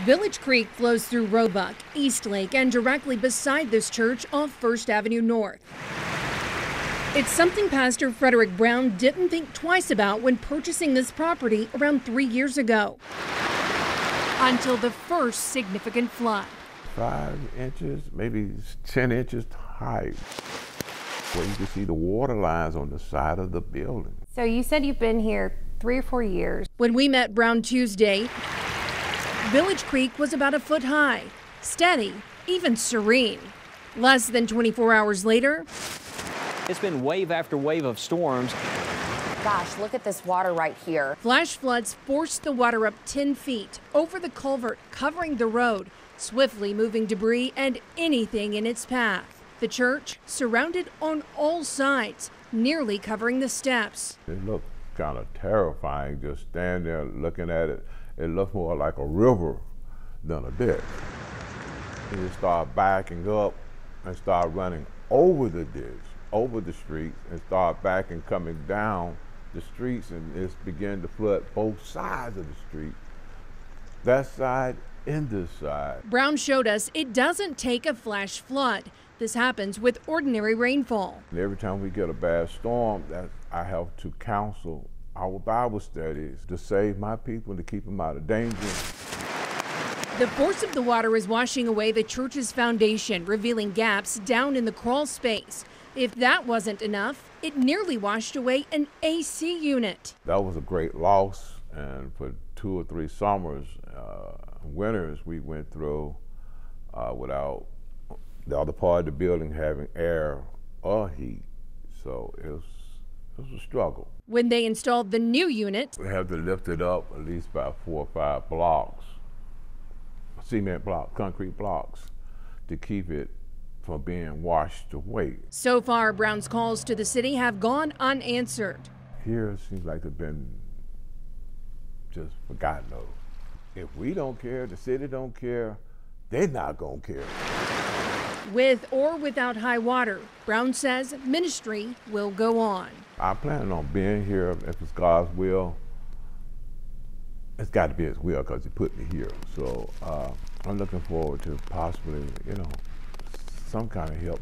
Village Creek flows through Roebuck, Eastlake, and directly beside this church off First Avenue North. It's something Pastor Frederick Brown didn't think twice about when purchasing this property around 3 years ago, until the first significant flood. 5 inches, maybe 10 inches high, where you can see the water lines on the side of the building. So you said you've been here 3 or 4 years. When we met Brown Tuesday, Village Creek was about a foot high, steady, even serene. Less than 24 hours later, it's been wave after wave of storms. Gosh, look at this water right here. Flash floods forced the water up 10 feet over the culvert, covering the road, swiftly moving debris and anything in its path. The church surrounded on all sides, nearly covering the steps. It looked kind of terrifying just standing there looking at it. It looked more like a river than a ditch. It just started backing up and started running over the ditch, over the streets, and started backing, coming down the streets, and it began to flood both sides of the street, that side and this side. Brown showed us it doesn't take a flash flood. This happens with ordinary rainfall. And every time we get a bad storm, I have to counsel our Bible studies to save my people, to keep them out of danger. The force of the water is washing away the church's foundation, revealing gaps down in the crawl space. If that wasn't enough, it nearly washed away an AC unit. That was a great loss, and for 2 or 3 summers, winters, we went through without the other part of the building having air or heat, so it was a struggle. When they installed the new unit, we had to lift it up at least about 4 or 5 blocks, cement blocks, concrete blocks, to keep it from being washed away. So far, Brown's calls to the city have gone unanswered. Here it seems like they've been just forgotten of. If we don't care, the city don't care, they're not gonna care. With or without high water, Brown says ministry will go on. I'm planning on being here if it's God's will. It's got to be His will because He put me here. So I'm looking forward to possibly, some kind of help.